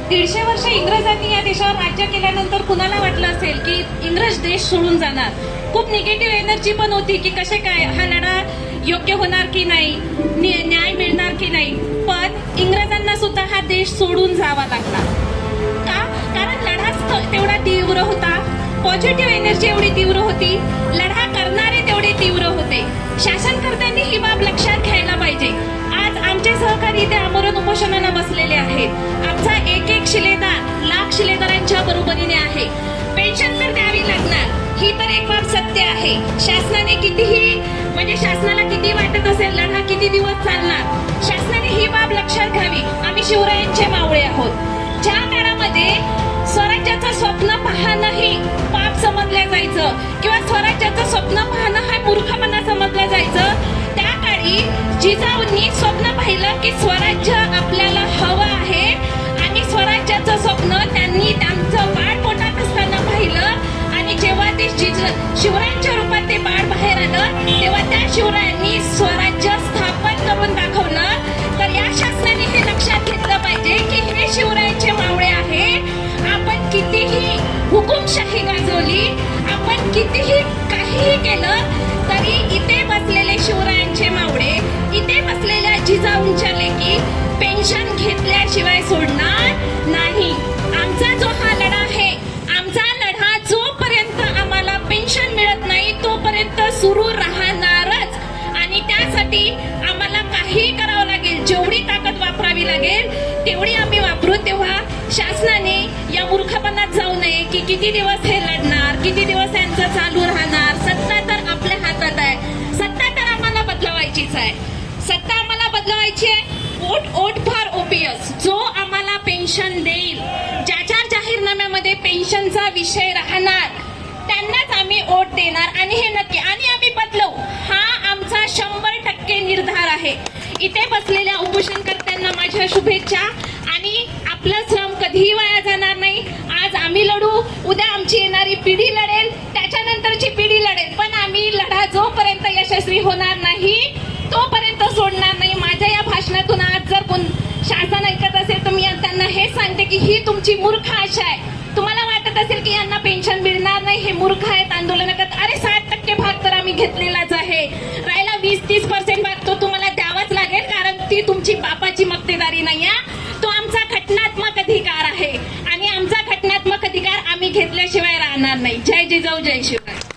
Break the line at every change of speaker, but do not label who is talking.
150 वर्ष इंग्रजांनी या देशावर राज्य केल्यानंतर कुणाला वाटलं असेल की इंग्रज देश सोडून जाणार. खूप निगेटिव्ह एनर्जी पण होती की कसे काय हा लढा योग्य होणार की नाही, न्याय मिळणार की नाही. पण इंग्रजांना सुद्धा हा देश सोडून जावा लागला. का? कारण लढाच तेवढा तीव्र होता, पॉझिटिव्ह एनर्जी एवढी तीव्र होती, लढा करणारे तेवढे तीव्र होते. शासनकर्त्यांनी ही बाब लक्षात घ्यायला पाहिजे. आज आमचे सहकारी इथे आमरण उपोषणाला बसलेले आहेत. आमचा एक एक शिलेदार लाख शिलेदारांच्या बरोबरीने आहे. पेन्शन तर द्यावी लागणार, ही तर एक बाब सत्य आहे. शासनाने कितीही शासनाला किती वाटत असेल लढा किती दिवस चालणार, शासनाने ही बाब लक्षात घ्यावी. आम्ही शिवरायांचे मावळे आहोत. ज्या काळामध्ये स्वराज्याचं स्वप्न पाहणं ही पाप समजलं जायचं किंवा स्वराज्याचं स्वप्न पाहणं हा मूर्खपणा समजलं जायचं, त्या काळी जिजाऊंनी स्वप्न पाहिलं की स्वराज्य आपल्याला हवं आहे आणि स्वराज्याचं स्वप्न त्यांनी त्यांचं बाळ पोटात असताना पाहिलं. आणि जेव्हा ते शिवरायांच्या रूपात ते बाळ बाहेर आलं तेव्हा त्या शिवरायांनी स्वराज्य स्थापन करून दाखवलं. तर या शासनाने हे लक्षात घेतलं पाहिजे की हे शिवरायांचे मावळे आहे. आपण कितीही हुकुमशाही गाजवली, आपण कितीही काहीही केलं तरी इथे बसलेले शिवरायांचे मावळे, इथे बसलेल्या जिजाऊंच्या लेकी पेन्शन घेतल्याशिवाय सोडणार नाही. आमचा जो हा लढा आहे, आमचा लढा जोपर्यंत आम्हाला पेन्शन मिळत नाही तोपर्यंत सुरू राहणारच. आणि त्यासाठी आम्हाला काही करावं लागेल, जेवढी ताकद वापरावी लागेल तेवढी आम्ही वापरू. तेव्हा शासनाने या मूर्खपणात जाऊ नये की किती दिवस हे लढणार, किती दिवस यांचं चालू राहणार. सत्ता तर आपल्या हातात आहे, सत्ता तर आम्हाला बदलवायचीच आहे. सत्ता आम्हाला बदलवायची आहे. ओट फॉर ओपीएस, जो आम्हाला पेन्शन देईल, ज्याच्या जाहीरनाम्यामध्ये पेन्शनचा विषय राहणार त्यांनाच आम्ही वोट देणार. आणि हे नक्की, आणि आम्ही बदलवू, हा आमचा 100% निर्धार आहे. इथे बसलेल्या उपोषणकर्त्यांना माझ्या शुभेच्छा. आणि आपलं श्रम कधीही वाया जाणार नाही. आज आम्ही लढू, उद्या आमची येणारी पिढी लढेल, त्याच्यानंतरची पिढी लढेल. पण आम्ही लढा जोपर्यंत यशस्वी होणार नाही तोपर्यंत सोडणार नाही. माझ्या या भाषणातून आज जर कोण शासन ऐकत असेल तर मी त्यांना हे सांगते की ही तुमची मूर्ख आशा आहे. तुम्हाला वाटत असेल की यांना पेन्शन मिळणार नाही, हे मूर्ख आहेत, आंदोलन करत. अरे 60% भाग तर आम्ही घेतलेलाच आहे. राहिला 20-30% भाग तो तुम्हाला द्यावाच लागेल, कारण ती तुमची बापाची मक्तेदारी नाही आहे, तो आमचा घटनात्मक अधिकार आहे. आणि आमचा घटनात्मक अधिकार आम्ही घेतल्याशिवाय राहणार नाही. जय जिजाऊ, जय शिवराय.